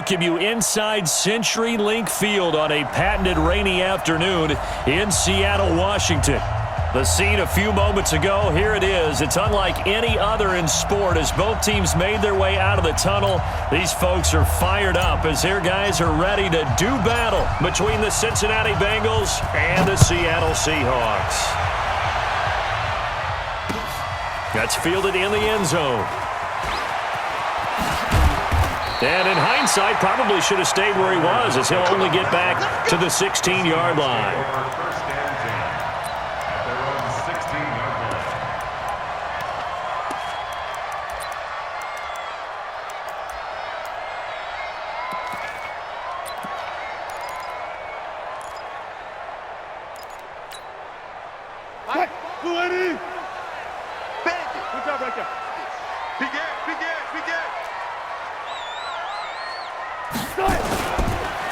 welcome you inside CenturyLink Field on a patented rainy afternoon in Seattle, Washington. The scene a few moments ago, here it is. It's unlike any other in sport as both teams made their way out of the tunnel. These folks are fired up as their guys are ready to do battle between the Cincinnati Bengals and the Seattle Seahawks. That's fielded in the end zone. And in hindsight, probably should have stayed where he was as he'll only get back to the 16-yard line.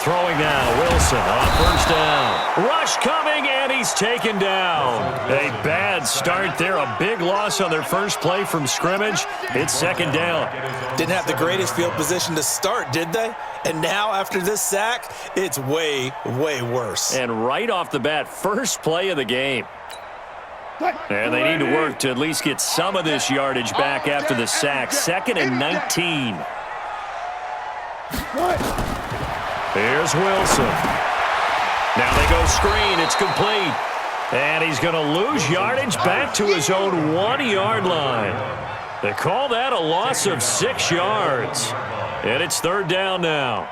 Throwing now, Wilson on first down. Rush coming, and he's taken down. A bad start there, a big loss on their first play from scrimmage. It's second down. Didn't have the greatest field position to start, did they? And now, after this sack, it's way, way worse. And right off the bat, first play of the game. And they need to work to at least get some of this yardage back after the sack. 2nd and 19. Here's Wilson. Now they go screen. It's complete. And he's going to lose yardage back to his own 1-yard line. They call that a loss of 6 yards. And it's third down now.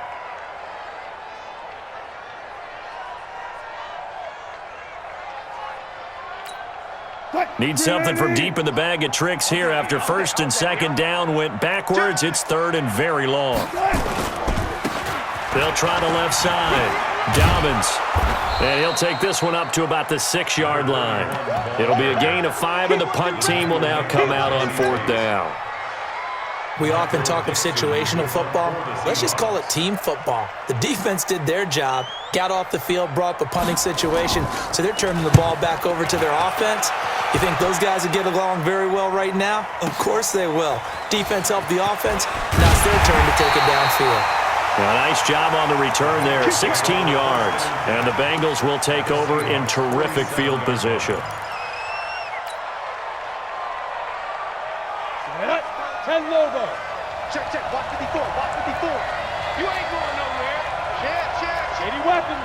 Need something from deep in the bag of tricks here after first and second down went backwards. It's third and very long. They'll try the left side. Dobbins. And he'll take this one up to about the 6-yard line. It'll be a gain of 5, and the punt team will now come out on fourth down. We often talk of situational football. Let's just call it team football. The defense did their job, got off the field, brought up a punting situation, so they're turning the ball back over to their offense. You think those guys will get along very well right now? Of course they will. Defense helped the offense. Now it's their turn to take it downfield. A nice job on the return there, 16 yards. And the Bengals will take over in terrific field position. 10 logo. Check, watch 54, watch 54. You ain't going nowhere. Check. Shady weapon.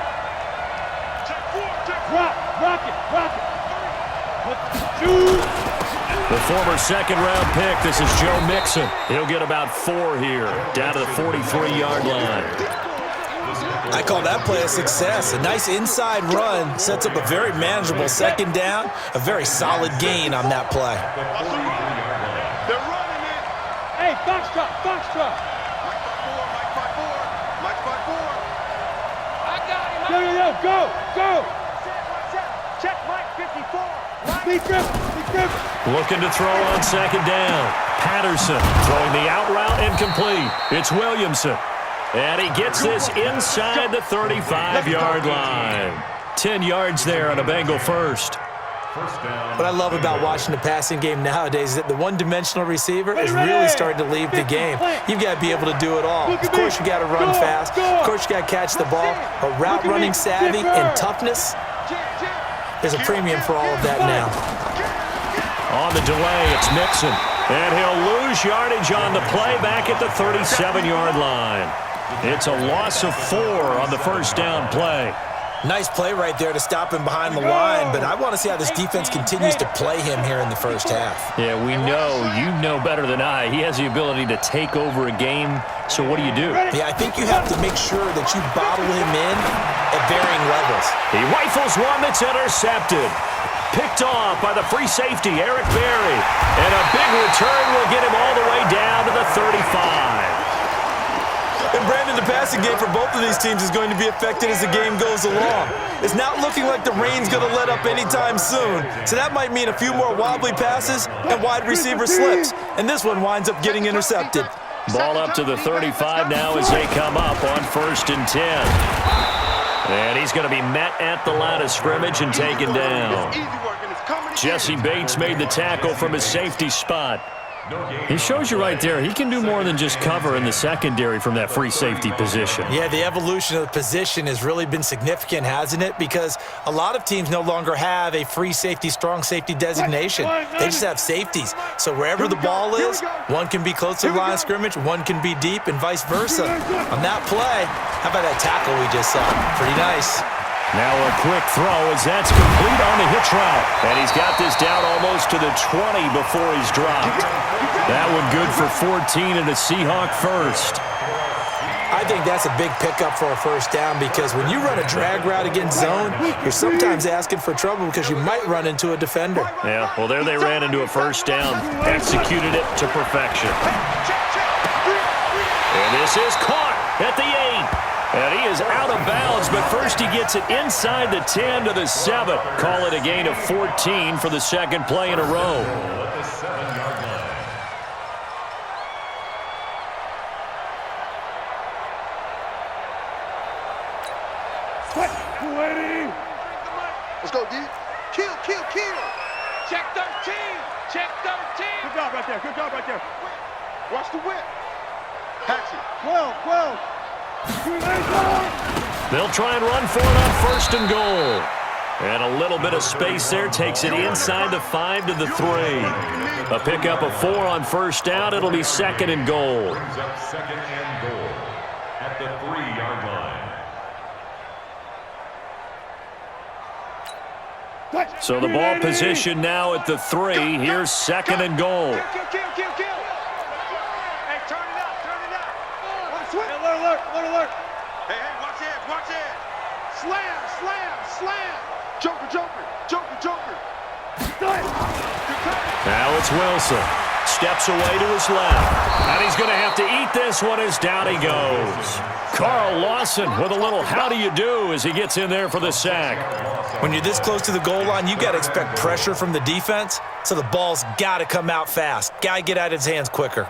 Check 4. Rock it. The former second-round pick, this is Joe Mixon. He'll get about 4 here, down to the 43-yard line. I call that play a success. A nice inside run sets up a very manageable second down, a very solid gain on that play. They're running it. Hey, box truck. Mike 54. I got him. Go. Check Mike 54. Be driven. Looking to throw on second down. Patterson throwing the out route incomplete. It's Williamson. And he gets this inside the 35-yard line. 10 yards there on a Bengal first. What I love about watching the passing game nowadays is that the one-dimensional receiver is really starting to leave the game. You've got to be able to do it all. Of course, you got to run fast. Of course, you got to catch the ball. But route running savvy and toughness, there's a premium for all of that now. On the delay, it's Mixon. And he'll lose yardage on the play back at the 37-yard line. It's a loss of 4 on the first down play. Nice play right there to stop him behind the line, but I want to see how this defense continues to play him here in the first half. Yeah, we know. You know better than I. He has the ability to take over a game, so what do? Yeah, I think you have to make sure that you bottle him in at varying levels. He rifles one that's intercepted. Picked off by the free safety, Eric Berry. And a big return will get him all the way down to the 35. And Brandon, the passing game for both of these teams is going to be affected as the game goes along. It's not looking like the rain's going to let up anytime soon, so that might mean a few more wobbly passes and wide receiver slips. And this one winds up getting intercepted. Ball up to the 35 now as they come up on 1st and 10. And he's going to be met at the line of scrimmage and taken down. Jesse Bates made the tackle from his safety spot. He shows you right there, he can do more than just cover in the secondary from that free safety position. Yeah, the evolution of the position has really been significant, hasn't it? Because a lot of teams no longer have a free safety, strong safety designation. They just have safeties. So wherever the ball is, one can be close to the line of scrimmage, one can be deep, and vice versa. On that play, how about that tackle we just saw? Pretty nice. Now a quick throw as that's complete on the hitch route. And he's got this down almost to the 20 before he's dropped. That one good for 14 and a Seahawk first. I think that's a big pickup for a first down because when you run a drag route against zone, you're sometimes asking for trouble because you might run into a defender. Yeah, well, there they ran into a first down. Executed it to perfection. And this is caught at the 8. And he is out of bounds, but first he gets it inside the 10 to the 7. Call it a gain of 14 for the second play in a row. Let's go, D. Kill. Check 13. Check 13. Good job right there. Watch the whip. Patch it. 12. They'll try and run for it on first and goal. And a little bit of space there takes it inside the 5 to the 3. A pickup of 4 on first down. It'll be second and goal. Second and goal at the 3-yard line. So the ball position now at the 3. Here's second and goal. Kill. Hey, turn it up. Alert. Hey, watch it. Slam. Joker. Now it's Wilson. Steps away to his left. And he's going to have to eat this one as down he goes. Carl Lawson with a little how do you do as he gets in there for the sack. When you're this close to the goal line, you got to expect pressure from the defense, so the ball's got to come out fast. Got to get out of his hands quicker.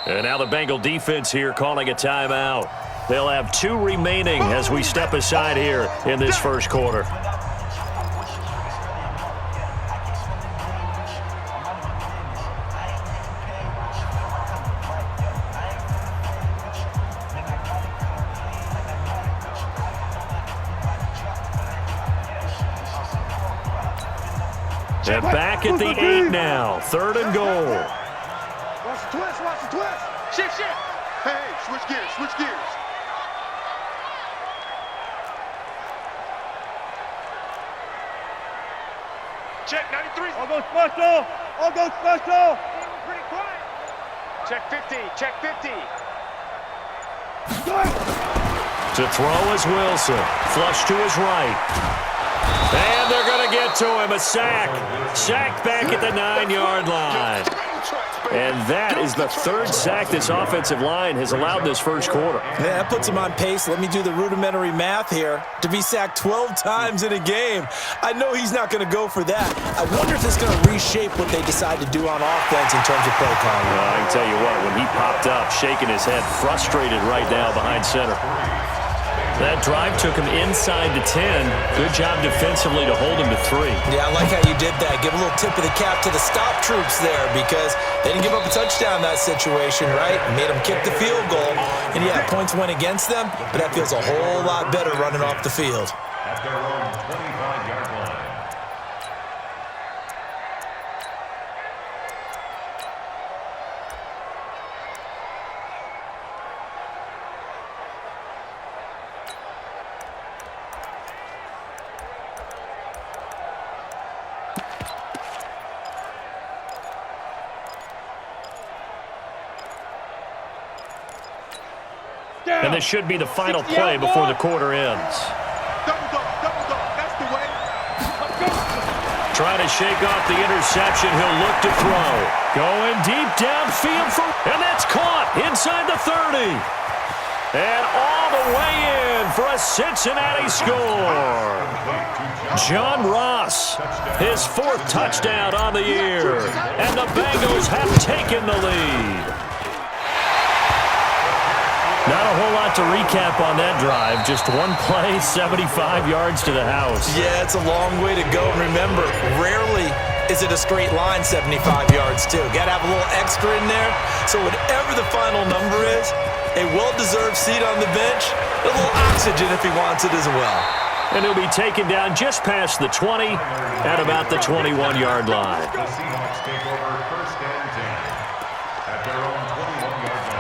And now the Bengal defense here calling a timeout. They'll have 2 remaining as we step aside here in this first quarter. They're back at the 8 now. Third and goal. Watch the twist. Shift. Hey, switch gears. Check 93. I'll go special. Pretty quiet. Check 50. To throw is Wilson. Flush to his right. And they're going to get to him. A sack. Sacked back at the 9-yard line. And that is the 3rd sack this offensive line has allowed this first quarter. Yeah, that puts him on pace. Let me do the rudimentary math here. To be sacked 12 times in a game, I know he's not going to go for that. I wonder if it's going to reshape what they decide to do on offense in terms of play calling. Well, I can tell you what, when he popped up, shaking his head, frustrated right now behind center. That drive took him inside the 10. Good job defensively to hold him to 3. Yeah, I like how you did that. Give a little tip of the cap to the stop troops there because they didn't give up a touchdown in that situation, right? Made them kick the field goal. And yeah, points went against them, but that feels a whole lot better running off the field. At their own 25-yard line. And this should be the final play before the quarter ends. Double dog. That's the way. Trying to shake off the interception. He'll look to throw. Going deep downfield and that's caught inside the 30. And all the way in for a Cincinnati score. John Ross, his 4th touchdown on the year. And the Bengals have taken the lead. Not a whole lot to recap on that drive. Just one play, 75 yards to the house. Yeah, it's a long way to go. And remember, rarely is it a straight line 75 yards, too. Got to have a little extra in there. So whatever the final number is, a well-deserved seat on the bench, a little oxygen if he wants it as well. And he'll be taken down just past the 20 at about the 21-yard line. The Seahawks take over first and 10 at their own 21-yard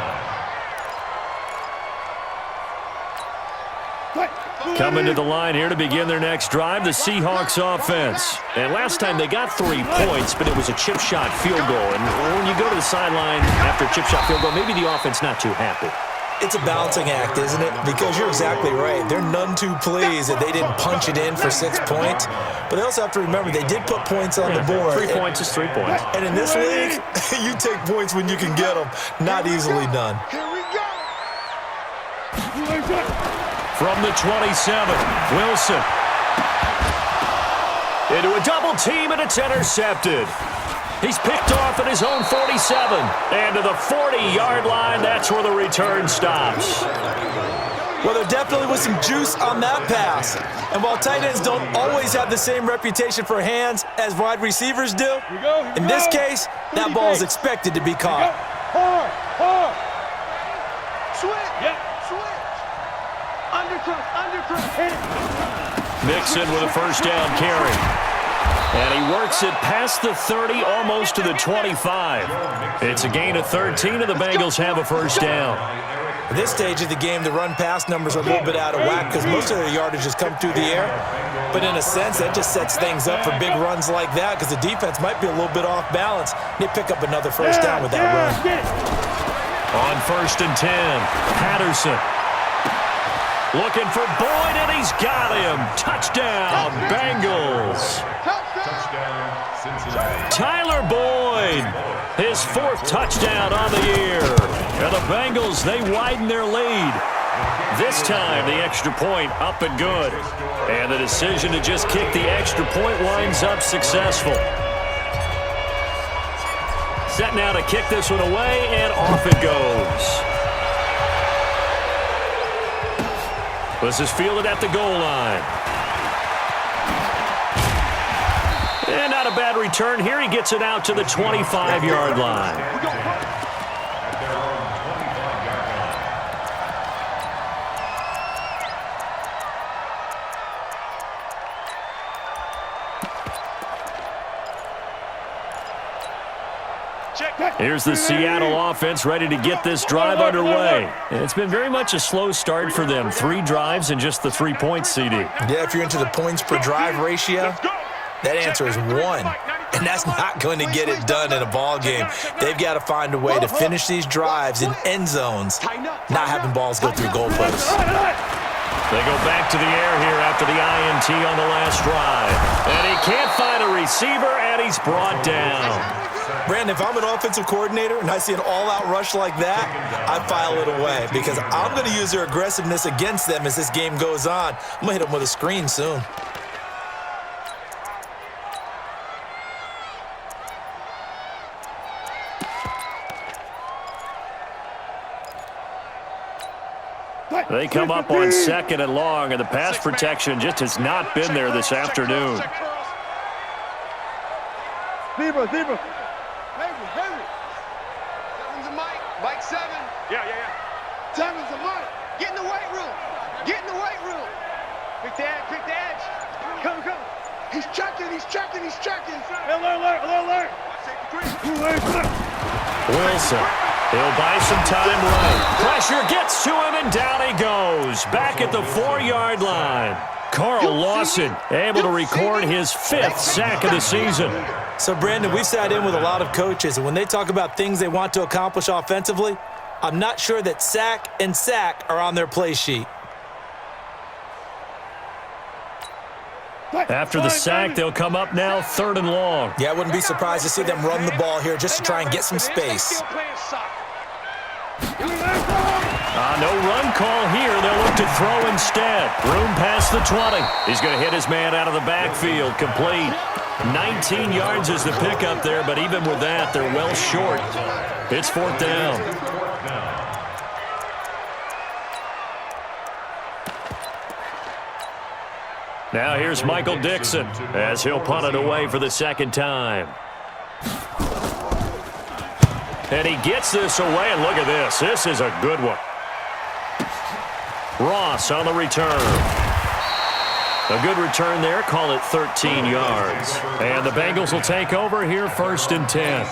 line. Coming to the line here to begin their next drive, the Seahawks offense. And last time they got 3 points, but it was a chip shot field goal. And when you go to the sideline after a chip shot field goal, maybe the offense not too happy. It's a balancing act, isn't it? Because you're exactly right. They're none too pleased that they didn't punch it in for 6 points. But they also have to remember they did put points on the board. 3 points is 3 points. And in this league, you take points when you can get them. Not easily done. Here we go. From the 27, Wilson. Into a double team, and it's intercepted. He's picked off at his own 47. And to the 40-yard line, that's where the return stops. Well, there definitely was some juice on that pass. And while tight ends don't always have the same reputation for hands as wide receivers do, in this case, that ball is expected to be caught. Hard. Switch. Yep. Switch. Undercut. Hit. Mixon with a first down carry. And he works it past the 30, almost to the 25. It's a gain of 13, and the Bengals have a first down. At this stage of the game, the run-pass numbers are a little bit out of whack because most of their yardage has come through the air. But in a sense, that just sets things up for big runs like that because the defense might be a little bit off balance. They pick up another first down with that run. On first and 10, Patterson. Looking for Boyd, and he's got him. Touchdown, Bengals. Touchdown, Cincinnati. Tyler Boyd, his 4th touchdown on the year. And the Bengals, they widen their lead. This time, the extra point up and good. And the decision to just kick the extra point winds up successful. Set now to kick this one away, and off it goes. This is fielded at the goal line. And not a bad return here. He gets it out to the 25-yard line. Here's the Seattle offense ready to get this drive underway. And it's been very much a slow start for them. 3 drives and just the 3 points, CD. Yeah, if you're into the points per drive ratio, that answer is 1. And that's not going to get it done in a ball game. They've got to find a way to finish these drives in end zones, not having balls go through goalposts. They go back to the air here after the INT on the last drive. And he can't find a receiver, and he's brought down. Brandon, if I'm an offensive coordinator and I see an all-out rush like that, I file it away because I'm going to use their aggressiveness against them as this game goes on. I'm going to hit them with a screen soon. They come up on 2nd and long, and the pass protection just has not been there this afternoon. Zebra. Heavy. Seven's a Mike. Mike 7. Yeah. Seven's a Mike. Get in the weight room. Quick the edge. Come. He's checking. Alert. Wilson. He'll buy some time right. Pressure gets to him, and down he goes. Back at the 4-yard line. Carl Lawson able to record his 5th sack of the season. So, Brandon, we've sat in with a lot of coaches, and when they talk about things they want to accomplish offensively, I'm not sure that sack and sack are on their play sheet. After the sack, they'll come up now 3rd and long. Yeah, I wouldn't be surprised to see them run the ball here just to try and get some space. No run call here. They'll look to throw instead. Room past the 20. He's going to hit his man out of the backfield. Complete. 19 yards is the pickup there, but even with that, they're well short. It's 4th down. Now here's Michael Dixon as he'll punt it away for the second time. And he gets this away, and look at this. This is a good one. Ross on the return. A good return there. Call it 13 yards. And the Bengals will take over here, 1st and 10.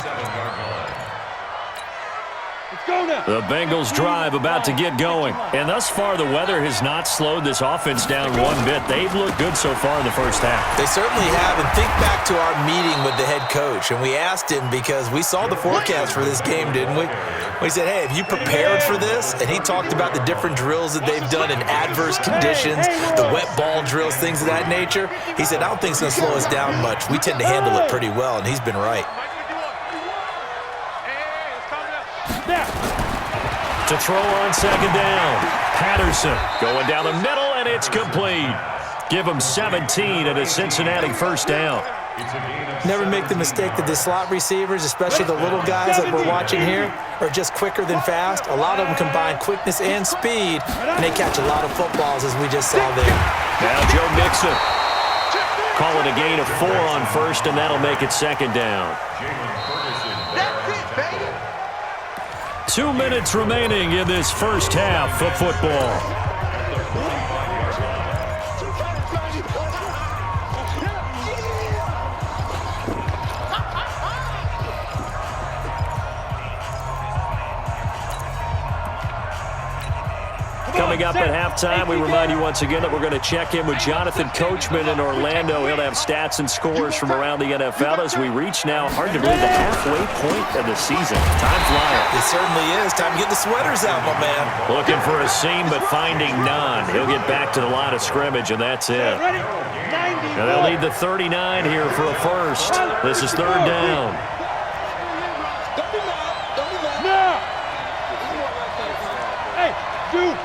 The Bengals drive about to get going. And thus far, the weather has not slowed this offense down one bit. They've looked good so far in the first half. They certainly have. And think back to our meeting with the head coach. And we asked him because we saw the forecast for this game, didn't we? We said, hey, have you prepared for this? And he talked about the different drills that they've done in adverse conditions, the wet ball drills, things of that nature. He said, I don't think it's going to slow us down much. We tend to handle it pretty well, and he's been right. To throw on second down. Patterson going down the middle, and it's complete. Give him 17 at a Cincinnati first down. Never make the mistake that the slot receivers, especially the little guys like we're watching here, are just quicker than fast. A lot of them combine quickness and speed, and they catch a lot of footballs, as we just saw there. Now Joe Mixon. Call it a gain of 4 on first, and that'll make it second down. 2 minutes remaining in this first half of football. Coming up at halftime, we remind you once again that we're going to check in with Jonathan Coachman in Orlando. He'll have stats and scores from around the NFL as we reach now, hard to believe, the halfway point of the season. Time flying. It certainly is. Time to get the sweaters out, my man. Looking for a seam, but finding none. He'll get back to the line of scrimmage, and that's it. Now they'll need the 39 here for a first. This is 3rd down. Hey, dude.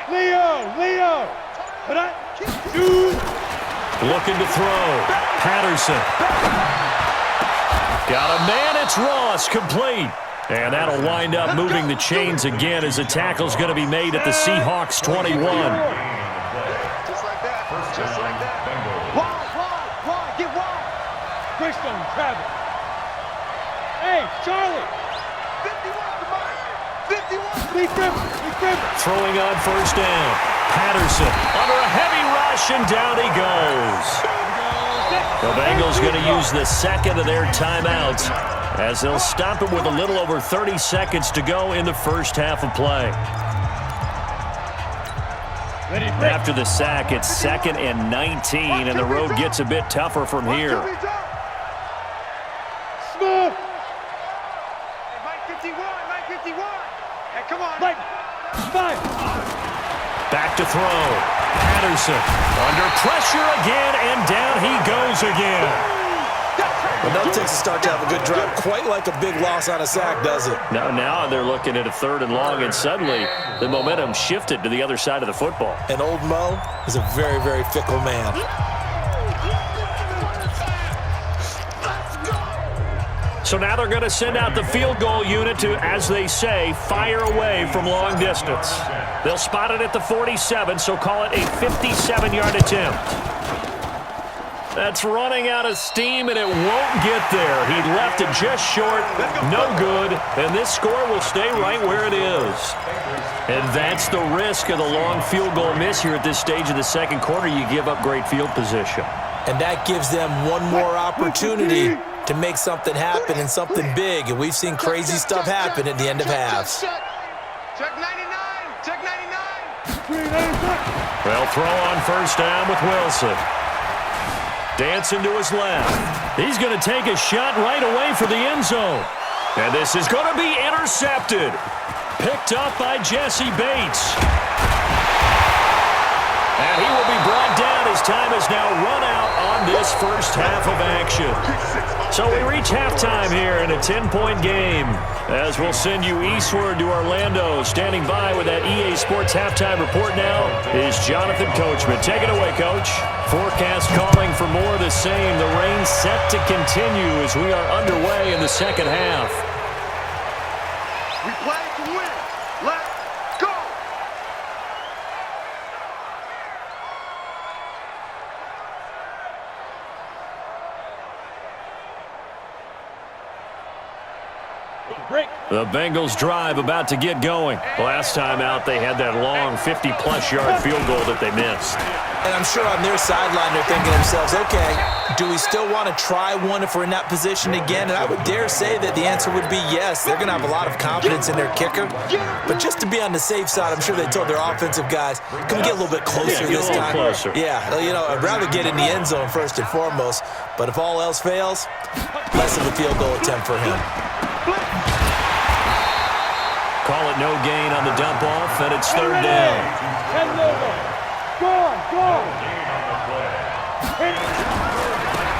Leo! Looking to throw. Patterson. Got a man, it's Ross, complete. And that'll wind up moving the chains again as the tackle's going to be made at the Seahawks 21. Just like that. Wide, get wide. Greystone, Travis. Hey, Charlie. 51. Throwing on first down. Patterson under a heavy rush, and down he goes. The Bengals going to use the second of their timeouts as they'll stop it with a little over 30 seconds to go in the first half of play. After the sack, it's 2nd and 19, and the road gets a bit tougher from here. Smooth. Mike 51. Hey, come on. Mike. 5. Back to throw. Patterson under pressure again, and down he goes again. Well, nothing takes a start to have a good drive quite like a big loss on a sack, does it? Now they're looking at a 3rd and long, and suddenly the momentum shifted to the other side of the football. And old Mo is a very, very fickle man. So now they're going to send out the field goal unit to, as they say, fire away from long distance. They'll spot it at the 47, so call it a 57-yard attempt. That's running out of steam, and it won't get there. He left it just short, no good, and this score will stay right where it is. And that's the risk of the long field goal miss here at this stage of the second quarter. You give up great field position. And that gives them one more opportunity to make something happen and something big. And we've seen crazy stuff happen at the end of halves. Check 99. They'll throw on first down with Wilson. Dancing to his left. He's going to take a shot right away for the end zone. And this is going to be intercepted. Picked up by Jesse Bates. And he will be brought down as time has now run out on this first half of action. So we reach halftime here in a 10-point game. As we'll send you eastward to Orlando. Standing by with that EA Sports halftime report now is Jonathan Coachman. Take it away, Coach. Forecast calling for more of the same. The rain set to continue as we are underway in the second half. We play to win. Let's The Bengals drive about to get going. Last time out, they had that long 50-plus yard field goal that they missed. And I'm sure on their sideline they're thinking to themselves, okay, do we still want to try one if we're in that position again? And I would dare say that the answer would be yes. They're going to have a lot of confidence in their kicker. But just to be on the safe side, I'm sure they told their offensive guys, can we get a little bit closer this time? Closer. Yeah, you know, I'd rather get in the end zone first and foremost. But if all else fails, less of a field goal attempt for him. Call it no gain on the dump off, and it's third down.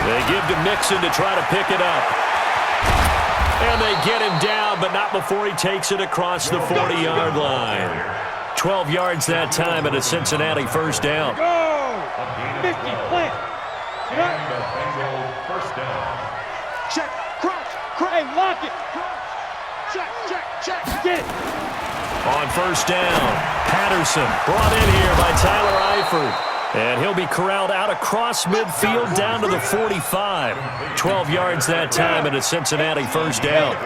They give to Mixon to try to pick it up. And they get him down, but not before he takes it across the 40-yard line. 12 yards that time at a Cincinnati first down. Go! 50, plant. First down. Check, crunch, hey, lock it. Check, check, check. Get it. On first down, Patterson brought in here by Tyler Eifert. And he'll be corralled out across midfield down to the 45. 12 yards that time at a Cincinnati first down.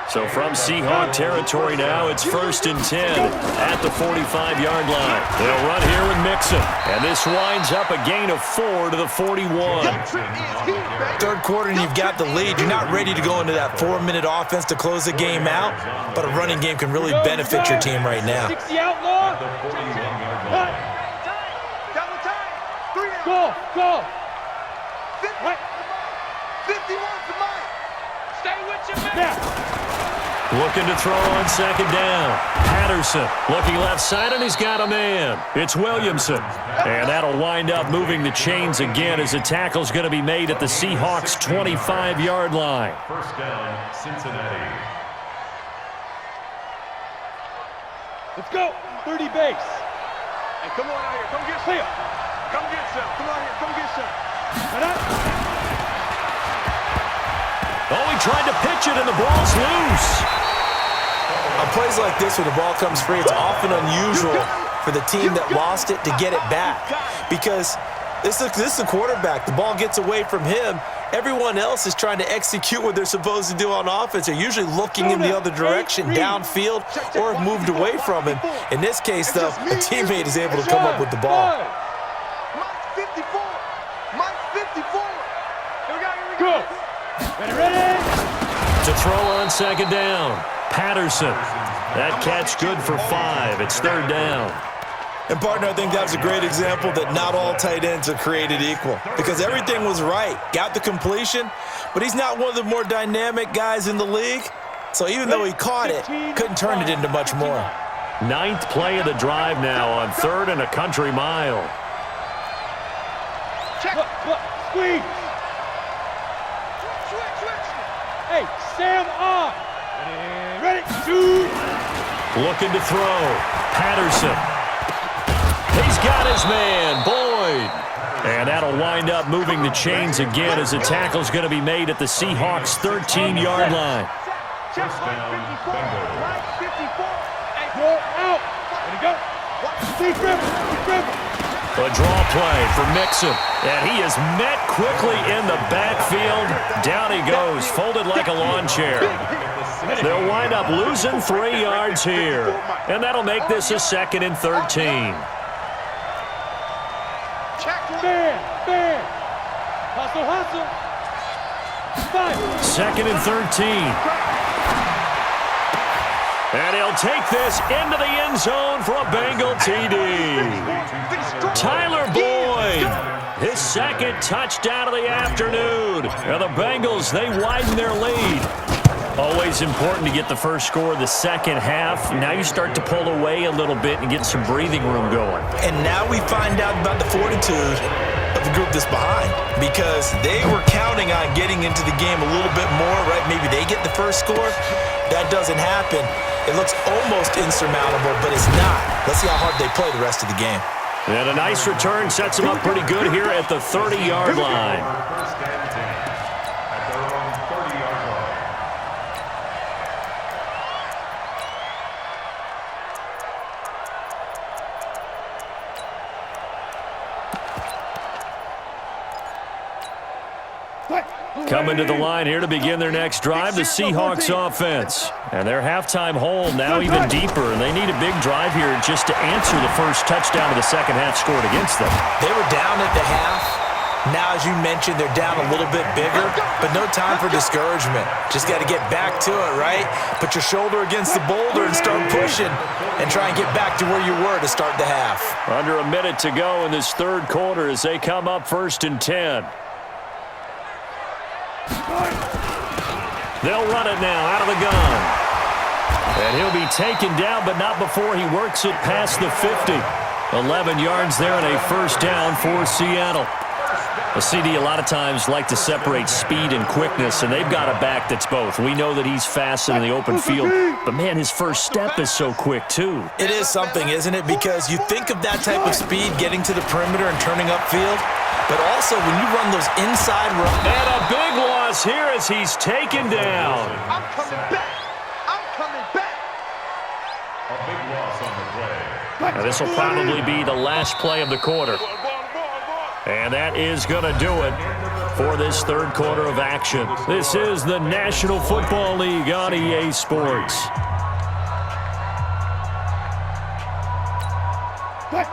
So from Seahawk territory now, it's 1st and 10 at the 45-yard line. They'll run here with Mixon. And this winds up a gain of 4 to the 41. Third quarter and you've got the lead. You're not ready to go into that 4-minute offense to close the game out, but a running game can really benefit your team right now. 60 outlaw. Go, go. 51 for Mike. Stay with your man. Looking to throw on second down. Patterson looking left side, and he's got a man. It's Williamson. And that'll wind up moving the chains again as the tackle's going to be made at the Seahawks' 25-yard line. First down, Cincinnati. Let's go. 30 base. Hey, come on out here. Come get clear. Come get some. Come on here. Come get some. Oh, he tried to pitch it, and the ball's loose. On plays like this, when the ball comes free, it's often unusual for the team that lost it to get it back. Because this is the quarterback. The ball gets away from him. Everyone else is trying to execute what they're supposed to do on offense. They're usually looking in the other direction, downfield, or have moved away from him. In this case, though, a teammate is able to come up with the ball. Mike 54. Mike 54. Here we go. Ready? To throw on second down, Patterson. That catch good for 5. It's third down. And, partner, I think that was a great example that not all tight ends are created equal. Because everything was right. Got the completion, but he's not one of the more dynamic guys in the league. So even though he caught it, couldn't turn it into much more. 9th play of the drive now on 3rd and a country mile. Check. Squeeze. Switch. Hey, Sam off. Ready. Shoot. Looking to throw. Patterson. He's got his man, Boyd. And that'll wind up moving the chains again as the tackle's going to be made at the Seahawks' 13-yard line. First down, Bengals. Mike 54. Hey, go out. Ready, go. Keep dribbling. A draw play for Mixon. And he is met quickly in the backfield. Down he goes, folded like a lawn chair. They'll wind up losing 3 yards here. And that'll make this a 2nd and 13. Bam. Hustle. 5. 2nd and 13. And he'll take this into the end zone for a Bengal TD. Tyler Boyd, his 2nd touchdown of the afternoon. And the Bengals, they widen their lead. Always important to get the first score of the second half. Now you start to pull away a little bit and get some breathing room going. And now we find out about the fortitude of the group that's behind, because they were counting on getting into the game a little bit more, right? Maybe they get the first score. That doesn't happen. It looks almost insurmountable, but it's not. Let's see how hard they play the rest of the game. And a nice return sets them up pretty good here at the 30-yard line. First and 10 at their own 30-yard line. Coming to the line here to begin their next drive, the Seahawks offense. And their halftime hole now even deeper, and they need a big drive here just to answer the first touchdown of the second half scored against them. They were down at the half. Now, as you mentioned, they're down a little bit bigger, but no time for discouragement. Just got to get back to it, right? Put your shoulder against the boulder and start pushing and try and get back to where you were to start the half. Under a minute to go in this third quarter as they come up 1st and 10. They'll run it now out of the gun. And he'll be taken down, but not before he works it past the 50. 11 yards there and a first down for Seattle. A CD a lot of times like to separate speed and quickness, and they've got a back that's both. We know that he's fast in the open field, but, man, his first step is so quick, too. It is something, isn't it? Because you think of that type of speed getting to the perimeter and turning upfield, but also when you run those inside runs. And a big loss here as he's taken down. I'm coming back. I'm coming back. A big loss on the play. Now, this will probably be the last play of the quarter. And that is going to do it for this third quarter of action. This is the National Football League on EA Sports.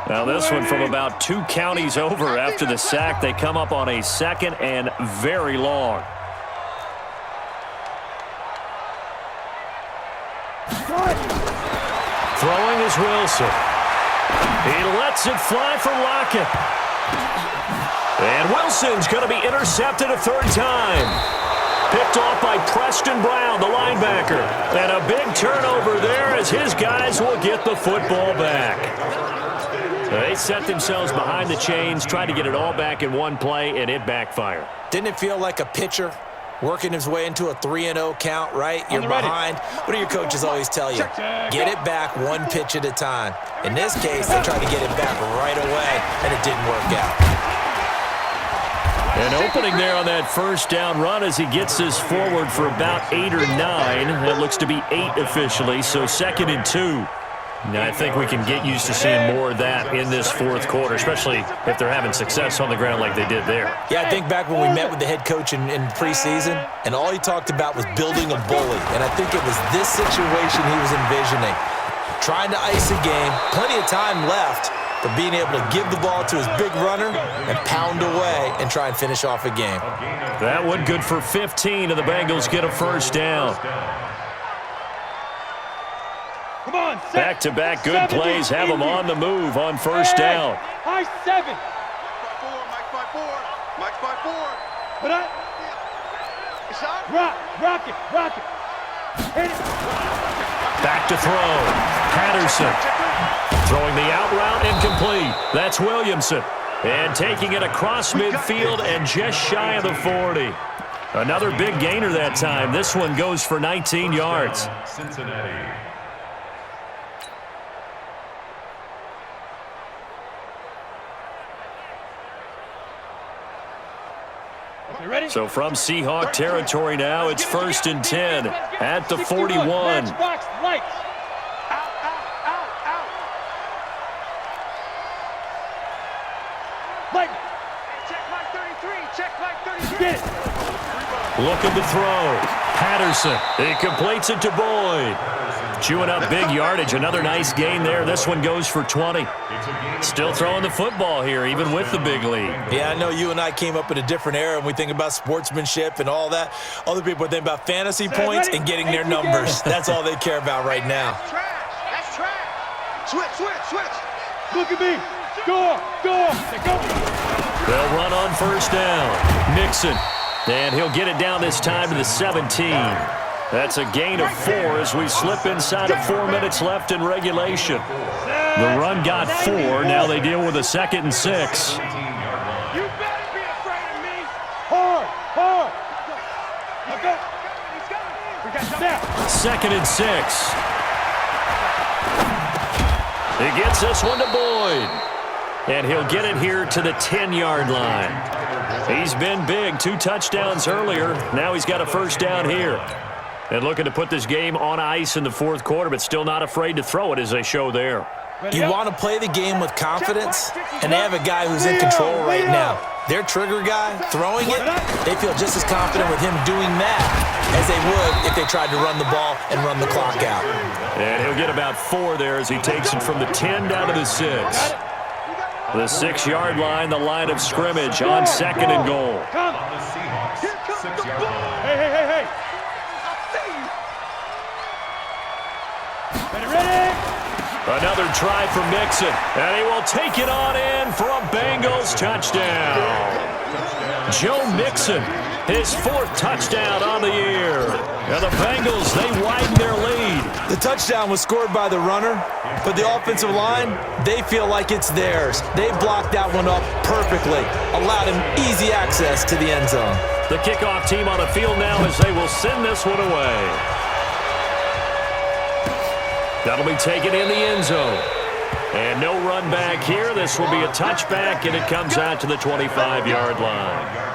Now this one from about 2 counties over after the sack. They come up on a second and very long. Throwing is Wilson. He lets it fly for Lockett. And Wilson's going to be intercepted a third time. Picked off by Preston Brown, the linebacker. And a big turnover there as his guys will get the football back. They set themselves behind the chains, tried to get it all back in one play, and it backfired. Didn't it feel like a pitcher working his way into a 3-0 count, right? You're behind. What do your coaches always tell you? Get it back one pitch at a time. In this case, they tried to get it back right away, and it didn't work out. An opening there on that first down run as he gets this forward for about 8 or 9. It looks to be 8 officially, so 2nd and 2. Now, I think we can get used to seeing more of that in this fourth quarter, especially if they're having success on the ground like they did there. Yeah, I think back when we met with the head coach in preseason, and all he talked about was building a bully. And I think it was this situation he was envisioning. Trying to ice a game, plenty of time left, but being able to give the ball to his big runner and pound away and try and finish off a game. That one good for 15, and the Bengals get a first down. Come on, back-to-back good plays have them on the move on first down. High 7. Mike 5-4. Mike 5-4. But rock it. Hit it. Back to throw. Patterson. Throwing the out route incomplete. That's Williamson. And taking it across midfield and just shy of the 40. Another big gainer that time. This one goes for 19 yards. Cincinnati. So from Seahawk territory now, it's 1st and 10 at the 41. Looking to throw. Patterson. He completes it to Boyd. Chewing up big yardage. Another nice gain there. This one goes for 20. Still throwing the football here, even with the big lead. Yeah, I know you and I came up in a different era, and we think about sportsmanship and all that. Other people think about fantasy points and getting their numbers. That's all they care about right now. That's trash. Switch. Look at me. Go. They'll run on first down. Nixon. And he'll get it down this time to the 17. That's a gain of 4 as we slip inside of 4 minutes left in regulation. The run got 4. Now they deal with a 2nd and 6. You better be afraid of me. Hard. We got that. 2nd and 6. He gets this one to Boyd. And he'll get it here to the 10-yard line. He's been big. 2 touchdowns earlier. Now he's got a first down here. And looking to put this game on ice in the fourth quarter, but still not afraid to throw it as they show there. You want to play the game with confidence, and they have a guy who's in control right now. Their trigger guy throwing it, they feel just as confident with him doing that as they would if they tried to run the ball and run the clock out. And he'll get about 4 there as he takes it from the 10 down to the 6. The 6-yard line, the line of scrimmage on 2nd and goal. On the Seahawks, 6-yard line. Hey. Ready? Another try for Mixon, and he will take it on in for a Bengals touchdown. Joe Mixon, his 4th touchdown on the year. And the Bengals, they widen their lead. The touchdown was scored by the runner, but the offensive line, they feel like it's theirs. They blocked that one up perfectly, allowed him easy access to the end zone. The kickoff team on the field now as they will send this one away. That'll be taken in the end zone. And no run back here. This will be a touchback, and it comes out to the 25-yard line.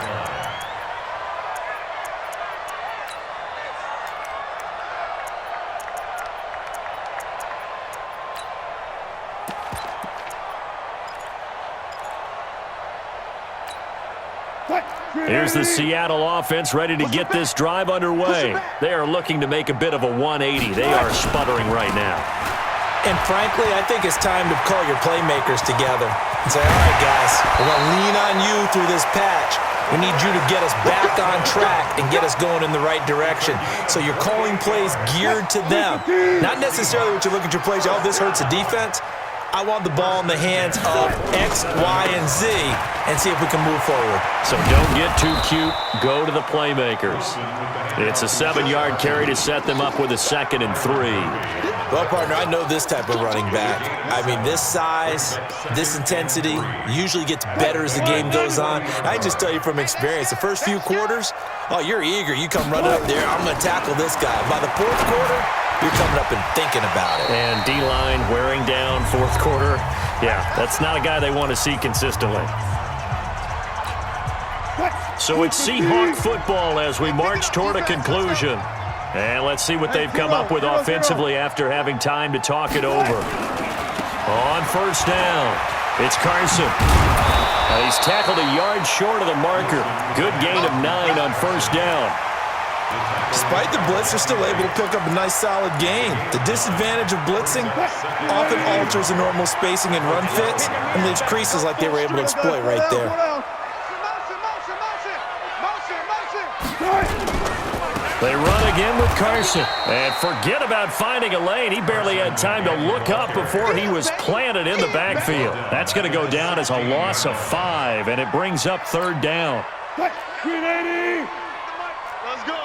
Here's the Seattle offense ready to get this drive underway. They are looking to make a bit of a 180. They are sputtering right now. And frankly, I think it's time to call your playmakers together and say, all right, guys, we're going to lean on you through this patch. We need you to get us back on track and get us going in the right direction. So you're calling plays geared to them. Not necessarily what you look at your plays, oh, this hurts the defense. I want the ball in the hands of X, Y, and Z and see if we can move forward. So don't get too cute. Go to the playmakers. It's a 7-yard carry to set them up with a 2nd and 3. Well, partner, I know this type of running back. I mean, this size, this intensity usually gets better as the game goes on. I can just tell you from experience, the first few quarters, oh, you're eager. You come running up there, I'm going to tackle this guy. By the 4th quarter, you're coming up and thinking about it. And D-line wearing down 4th quarter. Yeah, that's not a guy they want to see consistently. So it's Seahawk football as we march toward a conclusion. And let's see what they've come up with offensively after having time to talk it over. On 1st down, it's Carson. He's tackled a yard short of the marker. Good gain of 9 on 1st down. Despite the blitz, they're still able to pick up a nice solid gain. The disadvantage of blitzing often alters the normal spacing and run fits and leaves creases like they were able to exploit right there. They run again with Carson. And forget about finding a lane. He barely had time to look up before he was planted in the backfield. That's going to go down as a loss of 5, and it brings up 3rd down. 380. Let's go.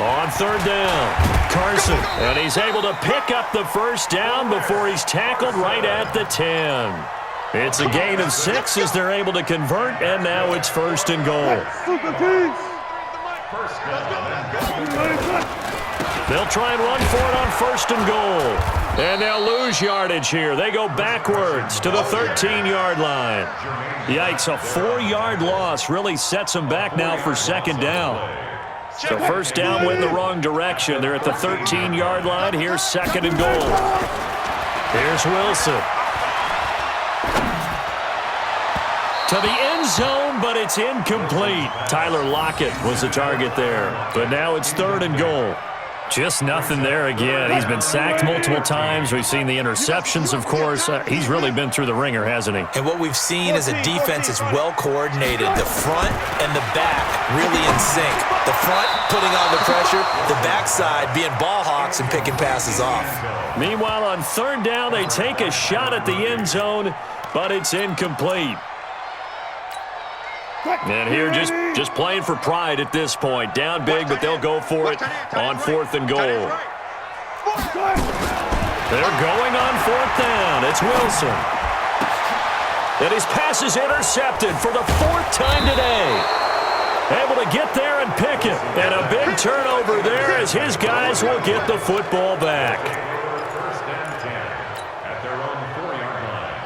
On 3rd down, Carson. And he's able to pick up the 1st down before he's tackled right at the 10. It's a gain of 6 as they're able to convert, and now it's 1st and goal. They'll try and run for it on 1st and goal. And they'll lose yardage here. They go backwards to the 13-yard line. Yikes, a 4-yard loss really sets them back now for 2nd down. So 1st down went in the wrong direction. They're at the 13-yard line. Here's 2nd and goal. Here's Wilson. To the end zone, but it's incomplete. Tyler Lockett was the target there. But now it's 3rd and goal. Just nothing there again. He's been sacked multiple times. We've seen the interceptions, of course. He's really been through the ringer, hasn't he? And what we've seen is a defense that's well coordinated. The front and the back really in sync. The front putting on the pressure, the backside being ball hawks and picking passes off. Meanwhile, on 3rd down, they take a shot at the end zone, but it's incomplete. And here just playing for pride at this point. Down big, but they'll go for it on 4th and goal. They're going on 4th down. It's Wilson. And his pass is intercepted for the 4th time today. Able to get there and pick it. And a big turnover there as his guys will get the football back. 1st and 10 at their own 4-yard line.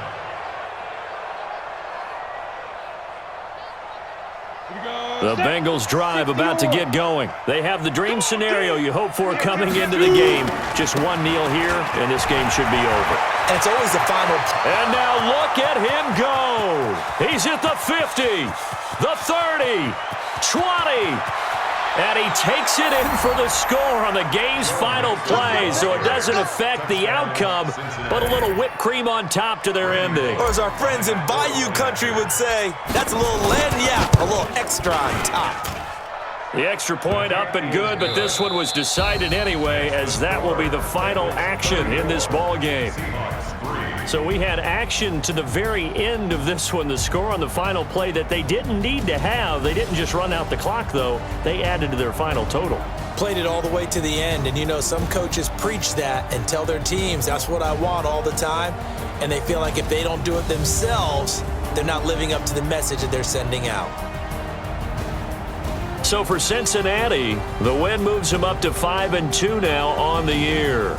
Here we go. The Bengals drive about to get going. They have the dream scenario you hope for coming into the game. Just one kneel here, and this game should be over. And it's always the final. And now look at him go. He's at the 50, the 30, 20. And he takes it in for the score on the game's final play, so it doesn't affect the outcome, but a little whipped cream on top to their ending. Or as our friends in Bayou Country would say, that's a little lagniappe, a little extra on top. The extra point up and good, but this one was decided anyway, as that will be the final action in this ball game. So we had action to the very end of this one, the score on the final play that they didn't need to have. They didn't just run out the clock, though. They added to their final total. Played it all the way to the end, and you know some coaches preach that and tell their teams, that's what I want all the time, and they feel like if they don't do it themselves, they're not living up to the message that they're sending out. So for Cincinnati, the win moves them up to 5-2 now on the year.